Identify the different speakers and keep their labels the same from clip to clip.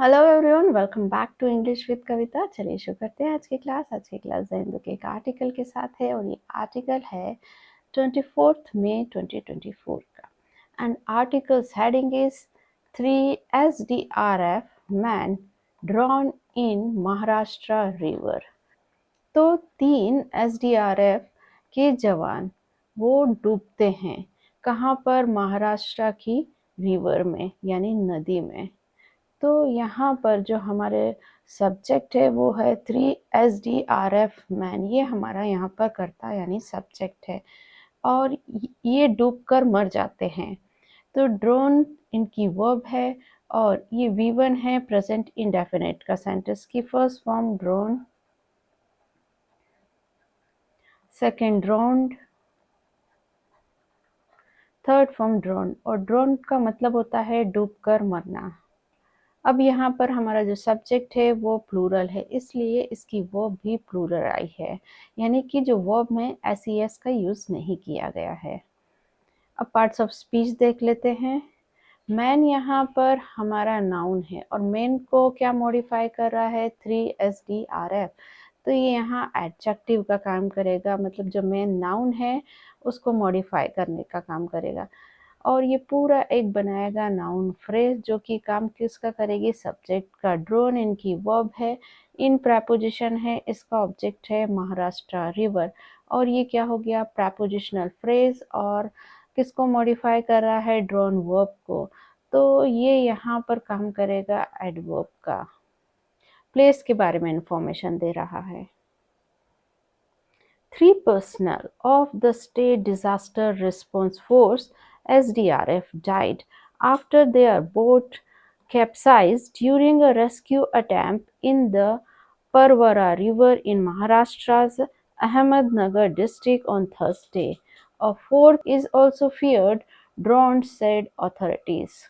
Speaker 1: Hello everyone, welcome back to English with Kavita. चलिए शुरू करते हैं आज की क्लास हिंदू के एक आर्टिकल के साथ है और ये आर्टिकल है 24 मई 2024 का। And articles heading is 3 SDRF man drawn in Maharashtra river. तो 3 SDRF के जवान वो डूबते हैं कहाँ पर? महाराष्ट्र की रिवर में यानी नदी में। तो यहाँ पर जो हमारे सब्जेक्ट है वो है 3 SDRF मैन, ये हमारा यहाँ पर कर्ता यानी सब्जेक्ट है और ये डूबकर मर जाते हैं। तो ड्रोन इनकी वर्ब है और ये V1 है प्रेजेंट इंडेफिनिट का सेंटेंस की first form drown, second drowned, third form drown. और ड्रोन का मतलब होता है डूबकर मरना। अब यहाँ पर हमारा जो सब्जेक्ट है वो प्लूरल है, इसलिए इसकी वर्ब भी प्लूरल आई है, यानी कि जो वर्ब में SES का यूज़ नहीं किया गया है। अब पार्ट्स ऑफ स्पीच देख लेते हैं। मैन यहाँ पर हमारा नाउन है और मैन को क्या मॉडिफाई कर रहा है? 3 SDRF। तो ये यहाँ एडजेक्टिव का काम करेगा, मतलब जो मेन नाउन है उसको मॉडिफाई करने का काम करेगा और ये पूरा एक बनाएगा नाउन फ्रेज जो कि काम किसका करेगी? सब्जेक्ट का। ड्रोन इनकी वर्ब है, इन प्रेपोजिशन है, इसका ऑब्जेक्ट है महाराष्ट्र रिवर और ये क्या हो गया? प्रेपोजिशनल फ्रेज और किसको मॉडिफाई कर रहा है? ड्रोन वर्ब को। तो ये यहाँ पर काम करेगा एडवर्ब का। प्लेस के बारे में इंफॉर्मेशन दे रहा है। 3 personnel of the State Disaster Response Force (SDRF) died after their boat capsized during a rescue attempt in the Parwara River in Maharashtra's Ahmednagar district on Thursday. A fourth is also feared, drowned, said authorities.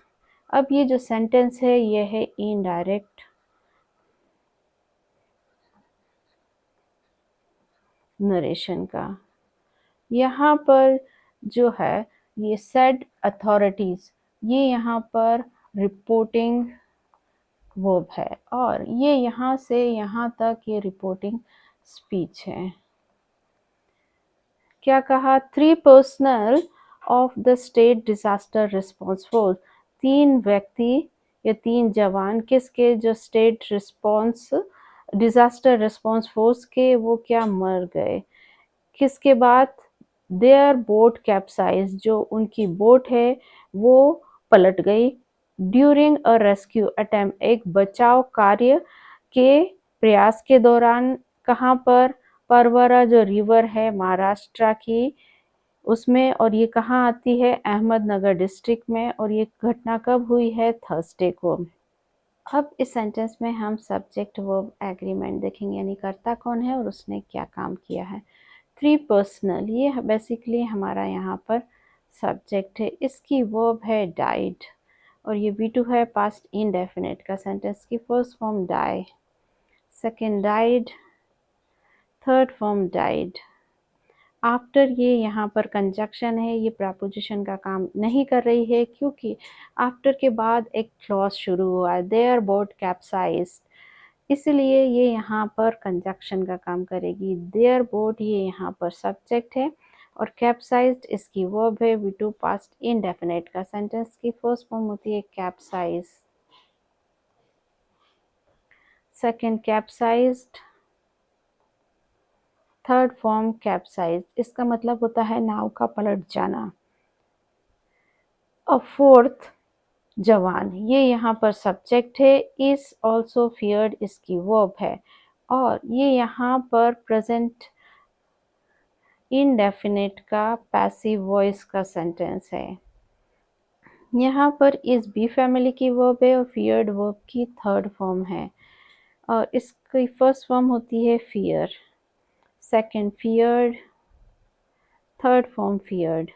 Speaker 1: अब ये जो sentence है ये है indirect narration का। यहाँ पर जो है ये सेड अथॉरिटीज, ये यहाँ पर रिपोर्टिंग वर्ब है और ये यहाँ से यहाँ तक ये रिपोर्टिंग स्पीच है। क्या कहा? 3 personal of the state disaster response force, 3 व्यक्ति या 3 जवान किसके? जो state response disaster response force के, वो क्या मर गए? किसके बाद? देयर बोट कैप्साइज, जो उनकी बोट है वो पलट गई। ड्यूरिंग अ रेस्क्यू अटेम्प्ट, एक बचाव कार्य के प्रयास के दौरान। कहाँ पर? परवरा जो रिवर है महाराष्ट्र की उसमें, और ये कहाँ आती है? अहमदनगर डिस्ट्रिक्ट में। और ये घटना कब हुई है? थर्सडे को। अब इस सेंटेंस में हम सब्जेक्ट वर्ब एग्रीमेंट देखेंगे, यानी कर्ता कौन है और उसने क्या काम किया है। 3 पर्सनल, ये बेसिकली हमारा यहाँ पर सब्जेक्ट है, इसकी वर्ब है डाइड और ये V2 है पास्ट इंडेफिनिट का सेंटेंस की first form die, second died, third form died. After, ये यहाँ पर कंजक्शन है, ये प्रपोजिशन का काम नहीं कर रही है क्योंकि आफ्टर के बाद एक क्लॉज शुरू हुआ है, देयर बोट कैप्साइज्ड, इसलिए ये यहाँ पर कंजक्शन का काम करेगी। देयर बोट ये यहाँ पर सब्जेक्ट है और कैप्साइज्ड इसकी वर्ब है। V2 पास्ट इंडेफिनिट का सेंटेंस की फर्स्ट फॉर्म होती है capsize, second capsized, third form capsize, इसका मतलब होता है नाव का पलट जाना। अ फोर्थ जवान, ये यहाँ पर सब्जेक्ट है, इज ऑल्सो फियर्ड इसकी वर्ब है और ये यहाँ पर प्रेजेंट इनडेफिनिट का पैसिव वॉइस का सेंटेंस है। यहाँ पर इस बी फैमिली की वर्ब है और फियर्ड वर्ब की थर्ड फॉर्म है और इसकी फर्स्ट फॉर्म होती है fear, second feared, third form feared.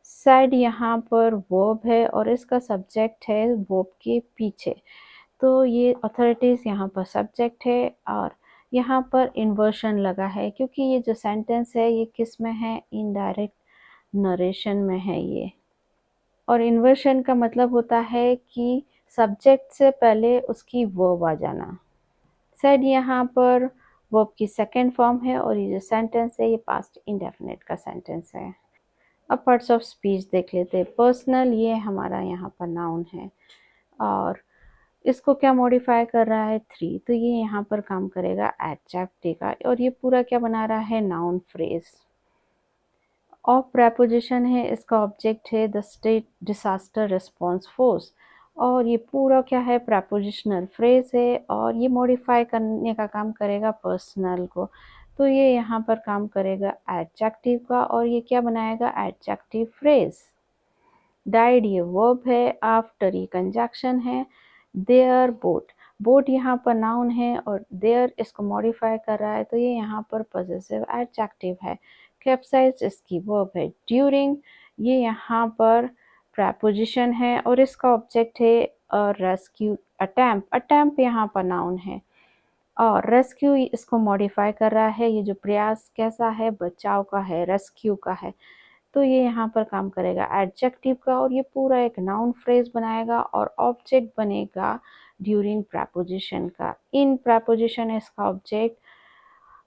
Speaker 1: Sad यहाँ पर वर्ब है और इसका सब्जेक्ट है वर्ब के पीछे, तो ये अथॉरिटीज़ यहाँ पर सब्जेक्ट है और यहाँ पर इन्वर्शन लगा है क्योंकि ये जो सेंटेंस है ये किस में है? इनडायरेक्ट नरेशन में है ये। और इन्वर्शन का मतलब होता है कि सब्जेक्ट से पहले उसकी वर्ब आ जाना। सेड यहाँ पर वर्ब की सेकंड फॉर्म है और ये जो सेंटेंस है ये पास्ट इंडेफिनिट का सेंटेंस है। अब पार्ट्स ऑफ स्पीच देख लेते हैं। पर्सनल ये हमारा यहाँ पर नाउन है और इसको क्या मॉडिफाई कर रहा है थ्री, तो ये यहाँ पर काम करेगा एडजेक्टिव का और ये पूरा क्या बना रहा है नाउन फ्रेज। ऑफ प्रेपोजिशन है, इसका ऑब्जेक्ट है the state disaster response force और ये पूरा क्या है प्रेपोजिशनल फ्रेज है और ये मॉडिफाई करने का काम करेगा पर्सनल को, तो ये यहाँ पर काम करेगा एडजेक्टिव का और ये क्या बनाएगा एडजेक्टिव फ्रेज। डाइड ये वर्ब है, आफ्टर ये कंजक्शन है, देयर बोट, बोट यहाँ पर नाउन है और देयर इसको मॉडिफाई कर रहा है तो ये यहाँ पर पॉजेसिव एडजेक्टिव है। कैप्साइज इसकी वर्ब है, ड्यूरिंग ये यहाँ पर प्रेपोजिशन है और इसका ऑब्जेक्ट है रेस्क्यू अटेम्प्ट, अटेम्प्ट यहाँ पर नाउन है और रेस्क्यू इसको मॉडिफाई कर रहा है, ये जो प्रयास कैसा है बचाव का है रेस्क्यू का है, तो ये यहाँ पर काम करेगा एडजेक्टिव का और ये पूरा एक नाउन फ्रेज बनाएगा और ऑब्जेक्ट बनेगा ड्यूरिंग प्रेपोजिशन का। इन प्रेपोजिशन इसका object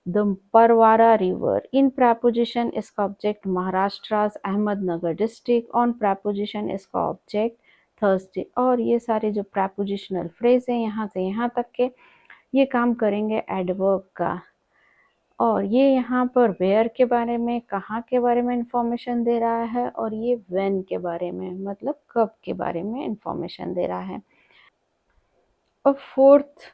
Speaker 1: the Pravara river, in preposition इसका object Maharashtra Ahmednagar district, on preposition इसका ऑब्जेक्ट थर्सडे और ये सारे जो प्रेपोजिशनल फ्रेज हैं यहाँ से यहाँ तक के ये काम करेंगे एडवर्ब का। और ये यहाँ पर वेयर के बारे में कहाँ के बारे में इंफॉर्मेशन दे रहा है और ये व्हेन के बारे में मतलब कब के बारे में इंफॉर्मेशन दे रहा है। और फोर्थ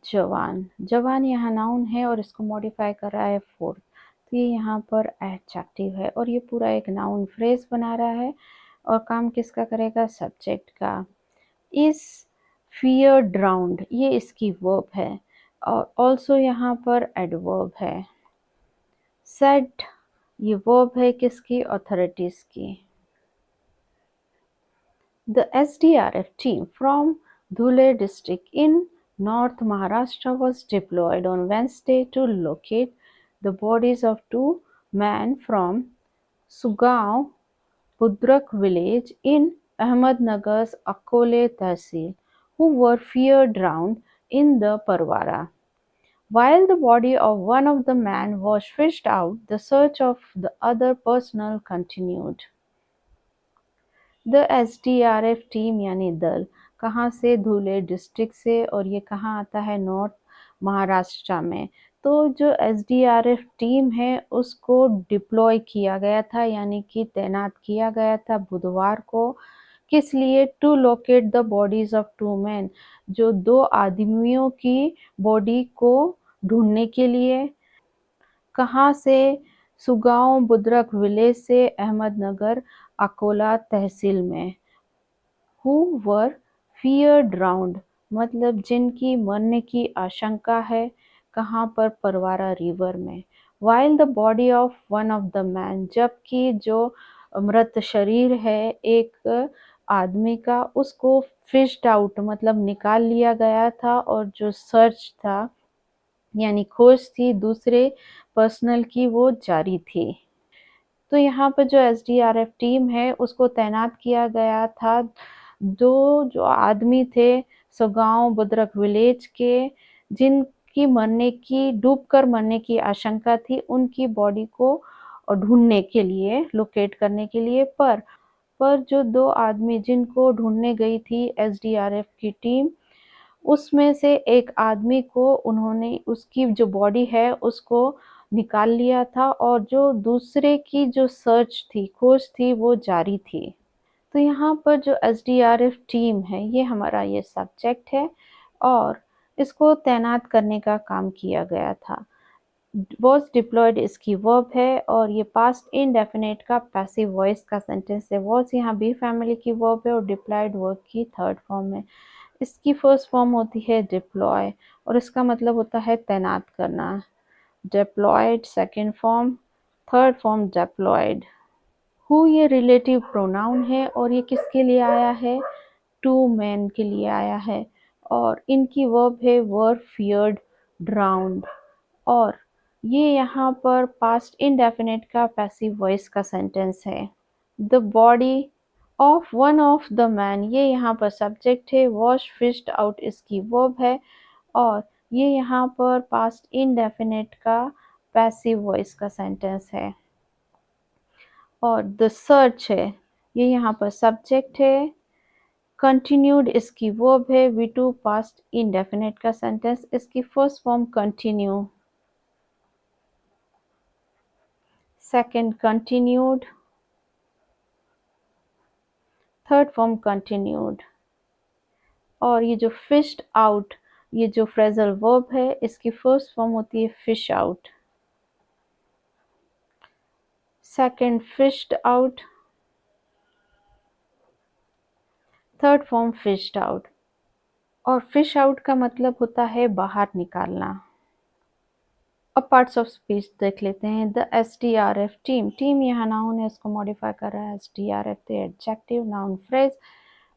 Speaker 1: जवान, जवान यहाँ नाउन है और इसको मॉडिफाई कर रहा है फोर्थ, तो ये यहाँ पर एडजेक्टिव है और ये पूरा एक नाउन फ्रेज बना रहा है और काम किसका करेगा सब्जेक्ट का। इस फियर ड्राउंड ये इसकी वर्ब है और ऑल्सो यहाँ पर एडवर्ब है। सेड ये वर्ब है किसकी अथॉरिटीज की। The SDRF team from Dhule district in North Maharashtra was deployed on Wednesday to locate the bodies of two men from Sugaon Budrak village in Ahmednagar's Akole Tehsil who were feared drowned in the Parwara. While the body of one of the men was fished out, the search of the other personnel continued. The SDRF team यानी दल कहाँ से धुले district से और ये कहाँ आता है नॉर्थ महाराष्ट्र में। तो जो एसडीआरएफ टीम है उसको डिप्लॉय किया गया था यानी कि तैनात किया गया था बुधवार को, किस लिए to locate the bodies of two man, जो दो आदमियों की बॉडी को ढूंढने के लिए। कहाँ से सुगांव बुद्रक विलेज से अहमदनगर अकोला तहसील में। हु वर फियर ड्राउंड मतलब जिनकी मरने की आशंका है, कहाँ पर परवारा रिवर में। While the body of one of the man जबकि जो मृत शरीर है एक आदमी का उसको फिश्ड आउट मतलब निकाल लिया गया था और जो सर्च था यानी खोज थी दूसरे पर्सनल की वो जारी थी। तो यहाँ पर जो एसडीआरएफ टीम है उसको तैनात किया गया था, दो जो आदमी थे सुगांव बुद्रक विलेज के जिनकी मरने की डूबकर मरने की आशंका थी, उनकी बॉडी को ढूंढने के लिए लोकेट करने के लिए। पर जो दो आदमी जिनको ढूंढने गई थी एसडीआरएफ की टीम उसमें से एक आदमी को उन्होंने उसकी जो बॉडी है उसको निकाल लिया था और जो दूसरे की जो सर्च थी खोज थी वो जारी थी। तो यहाँ पर जो एसडीआरएफ टीम है ये हमारा ये सब्जेक्ट है और इसको तैनात करने का काम किया गया था। वॉज डिप्लॉयड इसकी वर्ब है और ये पास्ट इनडेफिनेट का पैसिव वॉइस का सेंटेंस है। वॉज यहाँ बी फैमिली की वर्ब है और डिप्लॉयड वर्ब की थर्ड फॉर्म है। इसकी फर्स्ट फॉर्म होती है डिप्लॉय और इसका मतलब होता है तैनात करना। Deployed second form, third form deployed. Who ये रिलेटिव प्रोनाउन है और ये किसके लिए आया है टू मैन के लिए आया है और इनकी वर्ब है वर फियर्ड ड्राउंड और ये यहाँ पर पास्ट इंडेफिनिट का पैसिव वॉइस का सेंटेंस है। The body of one of the man, ये यहाँ पर सब्जेक्ट है, वॉश फिश्ड आउट इसकी वर्ब है, और ये यहाँ पर पास्ट इंडेफिनिट का पैसिव वॉइस का सेंटेंस है। और द सर्च है, ये यहाँ पर सब्जेक्ट है, कंटिन्यूड इसकी वर्ब है, वी टू पास्ट इंडेफिनिट का सेंटेंस, इसकी first form continue, second continued, third form continued. और ये जो फिश्ड आउट, ये जो फ्रेजल वर्ब है, इसकी फर्स्ट फॉर्म होती है fish out, second fished out, third form fished out. और फिश आउट का मतलब होता है बाहर निकालना। अब पार्ट्स ऑफ स्पीच देख लेते हैं। द SDRF टीम, टीम यहाँ नाउन है, इसको मॉडिफाई कर रहा है SDRF, the adjective noun phrase,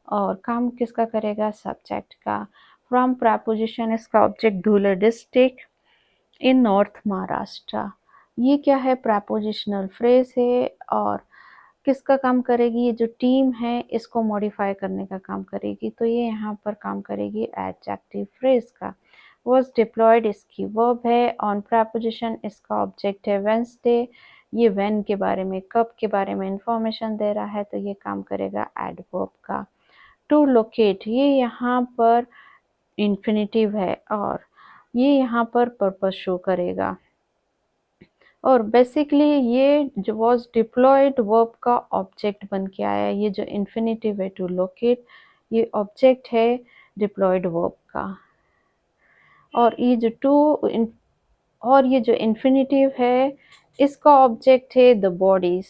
Speaker 1: और काम किसका करेगा, सब्जेक्ट का। फ्रॉम प्रपोजिशन, इसका object Dhule district in north Maharashtra. ये क्या है, प्रपोजिशनल फ्रेज है, और किसका काम करेगी, ये जो टीम है इसको मॉडिफाई करने का काम करेगी, तो ये यहाँ पर काम करेगी एडजेक्टिव फ्रेज का। वॉज डिप्लॉयड इसकी वर्ब है, ऑन प्रपोजिशन इसका ऑब्जेक्ट है वेंसडे, ये व्हेन के बारे में, कब के बारे में इंफॉर्मेशन दे रहा है, तो ये काम करेगा एडवर्ब का। टू लोकेट, ये यहाँ पर इन्फिनेटिव है, और ये यहाँ पर पर्पस शो करेगा। और बेसिकली ये जो वॉज डिप्लॉयड वर्ब का ऑब्जेक्ट बन के आया, ये जो इन्फिनेटिव है टू लोकेट, ये ऑब्जेक्ट है डिप्लॉयड वर्ब का। और ये जो और ये जो इन्फिनेटिव है इसका ऑब्जेक्ट है द बॉडीज।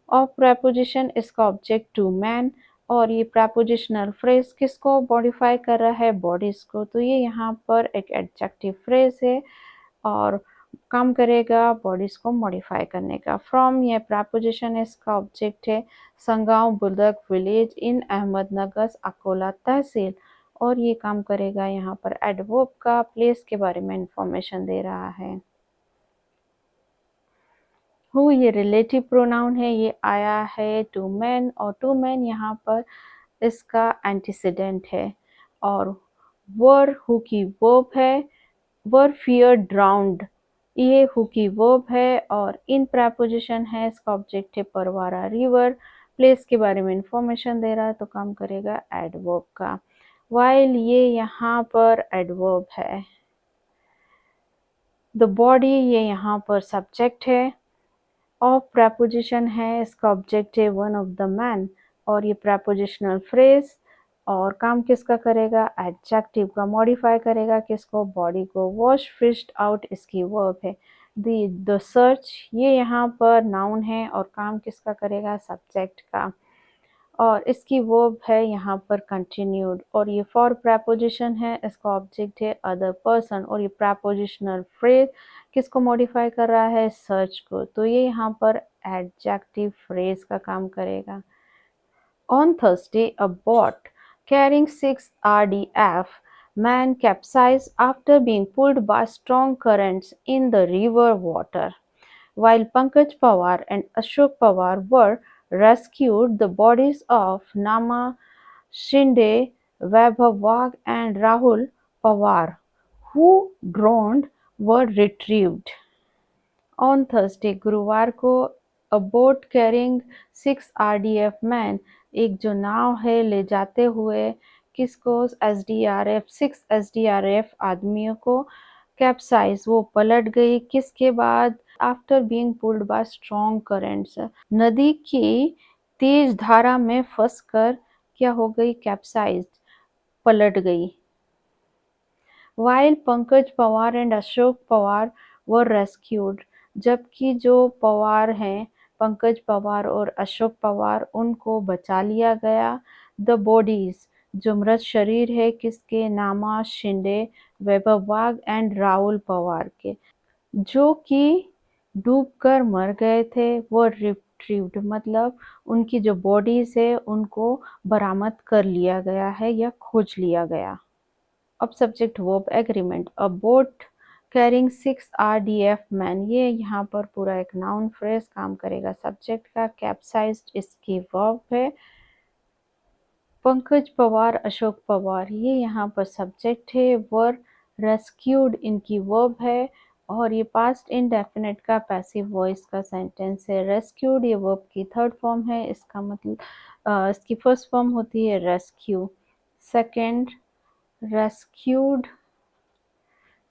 Speaker 1: ऑफ प्रपोजिशन इसका ऑब्जेक्ट टू मैन, और ये प्रपोजिशनल फ्रेज किसको मॉडिफाई कर रहा है, बॉडीज को, तो ये यहाँ पर एक एडजेक्टिव फ्रेज है और काम करेगा बॉडीज को मॉडिफाई करने का। फ्रॉम, ये प्रपोजिशन इसका ऑब्जेक्ट है संगांव बुदक विलेज इन अहमदनगर अकोला तहसील, और ये काम करेगा यहाँ पर एडवर्ब का, प्लेस के बारे में इंफॉर्मेशन दे रहा है। हु, ये रिलेटिव प्रोनाउन है, ये आया है टू मैन, और टू मैन यहाँ पर इसका एंटीसीडेंट है। और वर हु की वर्ब है, वर फियर ड्राउंड, ये हु की वर्ब है, और इन प्रपोजिशन है, इसका ऑब्जेक्ट है परवारा रिवर, प्लेस के बारे में इंफॉर्मेशन दे रहा है, तो काम करेगा एडवर्ब का। वाइल, ये यहाँ पर एडवर्ब है। द बॉडी, ये यहाँ पर सब्जेक्ट है। ऑफ प्रपोजिशन है, इसका ऑब्जेक्ट है वन ऑफ द मैन, और ये प्रपोजिशनल फ्रेज, और काम किसका करेगा, एडजेक्टिव का, मॉडिफाई करेगा किसको, बॉडी को। वॉश फिश्ड आउट इसकी वर्ब है। द सर्च, ये यहाँ पर नाउन है, और काम किसका करेगा, सब्जेक्ट का, और इसकी वर्ब है यहाँ पर कंटिन्यूड। और ये फॉर प्रपोजिशन है, इसका ऑब्जेक्ट है अदर पर्सन, और ये प्रपोजिशनल फ्रेज किसको मॉडिफाई कर रहा है, सर्च को, तो ये यहाँ पर एडजेक्टिव फ्रेज का काम करेगा। On Thursday, a boat carrying 6 RDF men capsized after being pulled by strong currents in the river water. While Pankaj Pawar and Ashok Pawar were rescued, the bodies of Nama Shinde, Vaibhav Wagh and Rahul Pawar, who drowned, were retrieved. On Thursday, गुरुवार को, a boat carrying 6 RDF men, एक जो नाव है ले जाते हुए किसको, SDRF, 6 SDRF आदमियों को, कैप्साइज, वो पलट गई, किसके बाद, after being pulled bye strong currents, नदी की तेज धारा में फंसकर क्या हो गई, कैप्साइज, पलट गई। While Pankaj Pawar and Ashok Pawar were rescued, जबकि जो पवार हैं, पंकज पवार और अशोक पवार, उनको बचा लिया गया। द बॉडीज, जो मृत शरीर है किसके, नामा शिंदे, वैभव वाघ एंड राहुल पवार के, जो कि डूबकर मर गए थे, वो रिट्रीव्ड, मतलब उनकी जो बॉडीज है उनको बरामद कर लिया गया है या खोज लिया गया। अब सब्जेक्ट वर्ब एग्रीमेंट, अ बोट कैरिंग 6 RDF मैन, ये यहाँ पर पूरा एक नाउन फ्रेज काम करेगा सब्जेक्ट का। कैप्साइज्ड इसकी वर्ब है, पंकज पवार, अशोक पवार, ये यहाँ पर सब्जेक्ट है। वर रेस्क्यूड इनकी वर्ब है और ये पास्ट इंडेफिनिट का पैसिव वॉइस का सेंटेंस है। रेस्क्यूड ये वर्ब की थर्ड फॉर्म है। इसका मतलब इसकी फर्स्ट फॉर्म होती है rescue, second rescued,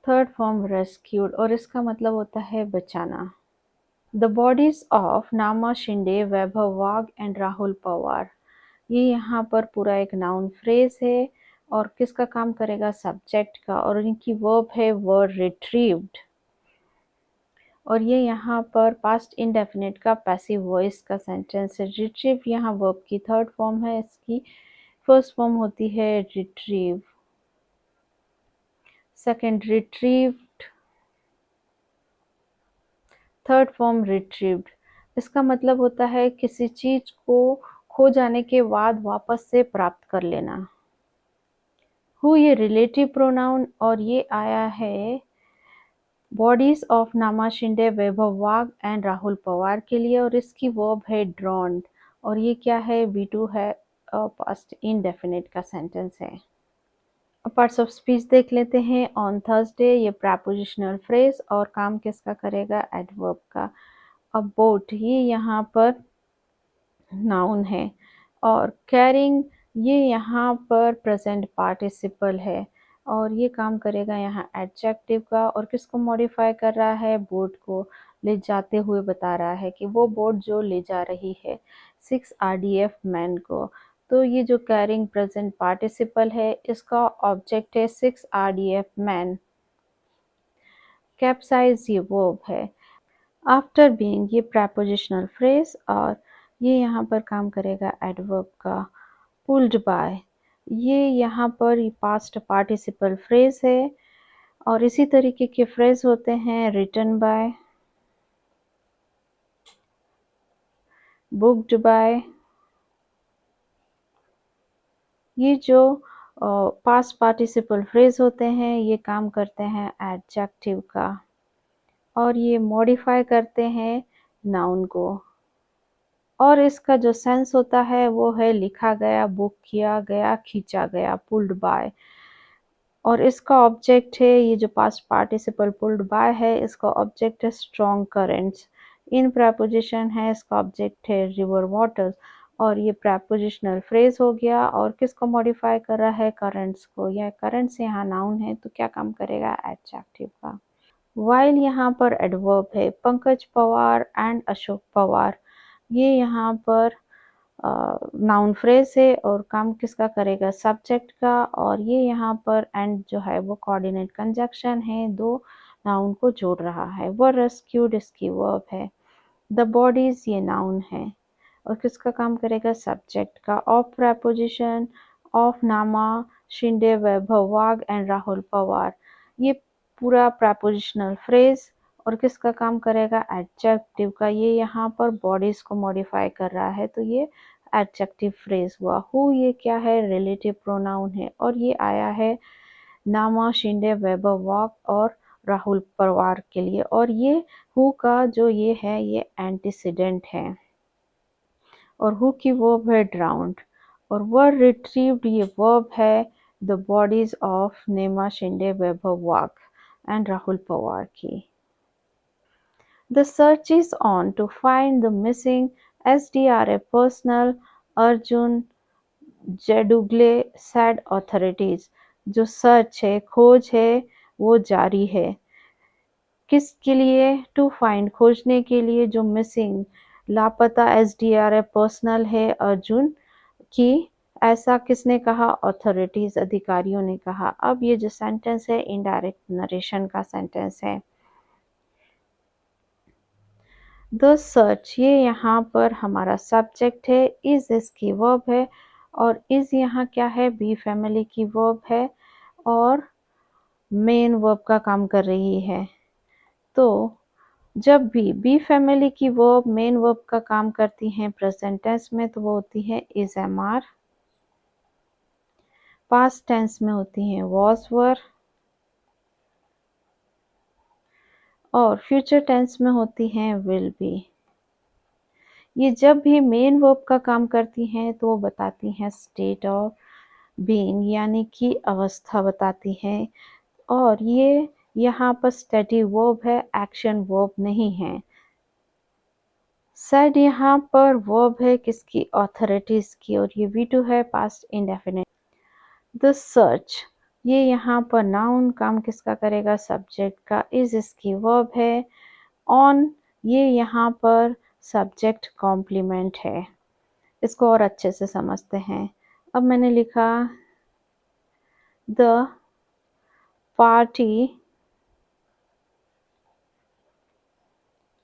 Speaker 1: third form rescued और इसका मतलब होता है बचाना। द बॉडीज ऑफ नामा शिंदे, वैभव वाघ एंड राहुल पवार, ये यहाँ पर पूरा एक नाउन फ्रेज है और किसका काम करेगा, सब्जेक्ट का, और इनकी वर्ब है वर रिट्रीव्ड और ये यहाँ पर पास्ट इंडेफिनिट का पैसिव वॉइस का सेंटेंस है। रिट्रीव यहाँ वर्ब की थर्ड फॉर्म है। इसकी फर्स्ट फॉर्म होती है retrieve, second retrieved, third form retrieved. इसका मतलब होता है किसी चीज को खो जाने के बाद वापस से प्राप्त कर लेना। हु ये रिलेटिव प्रोनाउन और ये आया है बॉडीज ऑफ नामा शिंदे, वैभव वाघ एंड राहुल पवार के लिए और इसकी वर्ब है ड्रॉन्ड और ये क्या है, V2 है, पास्ट इंडेफिनिट का सेंटेंस है। पार्ट्स ऑफ स्पीच देख लेते हैं। ऑन थर्सडे ये प्रेपोजिशनल फ्रेज और काम किसका करेगा, एडवर्ब का। अबाउट ये यहाँ पर नाउन है और कैरिंग ये यहाँ पर प्रेजेंट पार्टिसिपल है और ये काम करेगा यहाँ एडजेक्टिव का और किसको मॉडिफाई कर रहा है, बोट को ले जाते हुए बता रहा है कि वो बोट जो ले जा रही है 6 RDF मैन को। तो ये जो कैरिंग प्रेजेंट पार्टिसिपल है इसका ऑब्जेक्ट है 6 RDF मैन। कैप्साइज ये वर्ब है। आफ्टर बीइंग ये प्रेपोजिशनल फ्रेज और ये यहाँ पर काम करेगा एडवर्ब का। पुल्ड बाय ये यहाँ पर पास्ट पार्टिसिपल फ्रेज है और इसी तरीके के फ्रेज होते हैं रिटन बाय, बुक्ड बाय। ये जो पास्ट पार्टिसिपल फ्रेज होते हैं ये काम करते हैं एडजेक्टिव का और ये मॉडिफाई करते हैं नाउन को और इसका जो सेंस होता है वो है लिखा गया, बुक किया गया, खींचा गया, पुल्ड बाय। और इसका ऑब्जेक्ट है ये जो पास्ट पार्टिसिपल पुल्ड बाय है इसका ऑब्जेक्ट है स्ट्रॉन्ग करेंट्स। इन प्रेपोजिशन है इसका ऑब्जेक्ट है रिवर वाटर्स और ये प्रेपोजिशनल फ्रेज हो गया और किसको मॉडिफाई कर रहा है, करंट्स को। यह करंट्स यहाँ नाउन है तो क्या काम करेगा, एडजेक्टिव का। वाइल यहाँ पर एडवर्ब है। पंकज पवार एंड अशोक पवार ये यहाँ पर नाउन फ्रेज है और काम किसका करेगा, सब्जेक्ट का और ये यहाँ पर एंड जो है वो कोऑर्डिनेट कंजक्शन है, दो नाउन को जोड़ रहा है। वो रेस्क्यूड इसकी वर्ब है। द बॉडीज ये नाउन है और किसका काम करेगा, सब्जेक्ट का। ऑफ प्रेपोजिशन ऑफ नामा शिंदे, वैभव वाघ एंड राहुल पवार ये पूरा प्रेपोजिशनल फ्रेज और किसका काम करेगा, एडजेक्टिव का। ये यहाँ पर बॉडीज को मॉडिफाई कर रहा है तो ये एडजेक्टिव फ्रेज हुआ। हु ये क्या है, रिलेटिव प्रोनाउन है और ये आया है नामा शिंदे, वैभव वाघ और राहुल पवार के लिए और ये हु का जो ये है ये एंटीसीडेंट है और हु की वर्ब है ड्राउंड और वर रिट्रीव्ड ये वर्ब है द बॉडीज ऑफ नेमा शिंदे, वैभव वाघ एंड राहुल पवार की। The search is on to find the missing SDRF personnel, Arjun जेडुगले said authorities। जो सर्च है, खोज है, वो जारी है। किसके लिए, टू फाइंड खोजने के लिए जो मिसिंग लापता SDRF पर्सनल है अर्जुन की। ऐसा किसने कहा, अथॉरिटीज अधिकारियों ने कहा। अब ये जो सेंटेंस है इनडायरेक्ट नरेशन का सेंटेंस है। द सर्च ये यहाँ पर हमारा सब्जेक्ट है, इज इसकी वर्ब है और इज यहाँ क्या है, बी फैमिली की वर्ब है और मेन वर्ब का काम कर रही है। तो जब भी बी फैमिली की वर्ब मेन वर्ब का काम करती हैं प्रेजेंट टेंस में तो वो होती है is am are, past tense में होती हैं वॉज वर और फ्यूचर टेंस में होती हैं विल बी। ये जब भी मेन वर्ब का काम करती हैं तो वो बताती हैं स्टेट ऑफ बीइंग, यानी कि अवस्था बताती हैं। और ये यहाँ पर स्टडी वर्ब है, एक्शन वर्ब नहीं है। सेड यहाँ पर वर्ब है किसकी, ऑथोरिटीज की, और ये V2 है, पास्ट इंडेफिनिट। द सर्च, ये यहाँ पर नाउन, काम किसका करेगा, सब्जेक्ट का। इज इसकी वर्ब है। ऑन, ये यहाँ पर सब्जेक्ट कॉम्प्लीमेंट है। इसको और अच्छे से समझते हैं। अब मैंने लिखा द पार्टी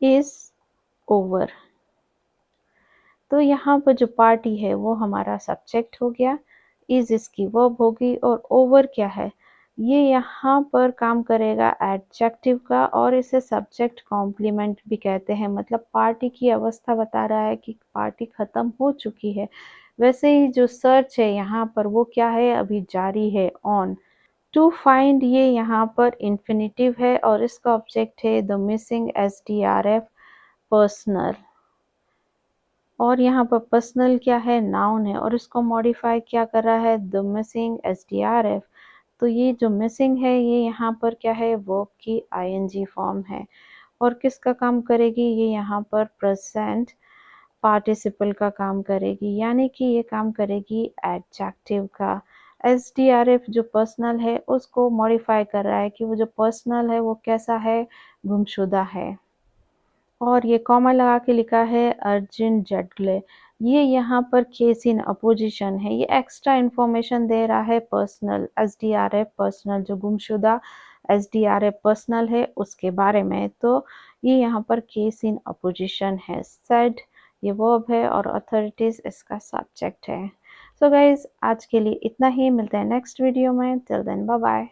Speaker 1: इज ओवर। तो यहाँ पर जो पार्टी है वो हमारा सब्जेक्ट हो गया, इज इसकी वर्ब होगी, और ओवर क्या है, ये यहाँ पर काम करेगा एडजेक्टिव का, और इसे सब्जेक्ट कॉम्प्लीमेंट भी कहते हैं। मतलब पार्टी की अवस्था बता रहा है कि पार्टी खत्म हो चुकी है। वैसे ही जो सर्च है यहाँ पर वो क्या है, अभी जारी है, ऑन। टू फाइंड, ये यहाँ पर इन्फिनिटिव है और इसका ऑब्जेक्ट है द मिसिंग SDRF पर्सनल। और यहाँ पर पर्सनल क्या है, नाउन है, और इसको मॉडिफाई क्या कर रहा है, द मिसिंग SDRF। तो ये जो मिसिंग है ये यहाँ पर क्या है, वर्ब की ING फॉर्म है। और किसका काम करेगी, ये यहाँ पर प्रेजेंट पार्टिसिपल का काम करेगी, यानी कि ये काम करेगी एडजेक्टिव का। SDRF जो पर्सनल है उसको मॉडिफाई कर रहा है कि वो जो पर्सनल है वो कैसा है, गुमशुदा है। और ये कॉमा लगा के लिखा है अर्जुन जेडले। ये यहाँ पर केस इन अपोजिशन है, ये एक्स्ट्रा इंफॉर्मेशन दे रहा है पर्सनल, SDRF पर्सनल, जो गुमशुदा SDRF पर्सनल है उसके बारे में। तो ये यहाँ पर केस इन अपोजिशन है। सेड ये वर्ब है और अथॉरिटीज इसका सब्जेक्ट है। सो गाइज आज के लिए इतना ही, मिलते हैं नेक्स्ट वीडियो में। Till then bye bye.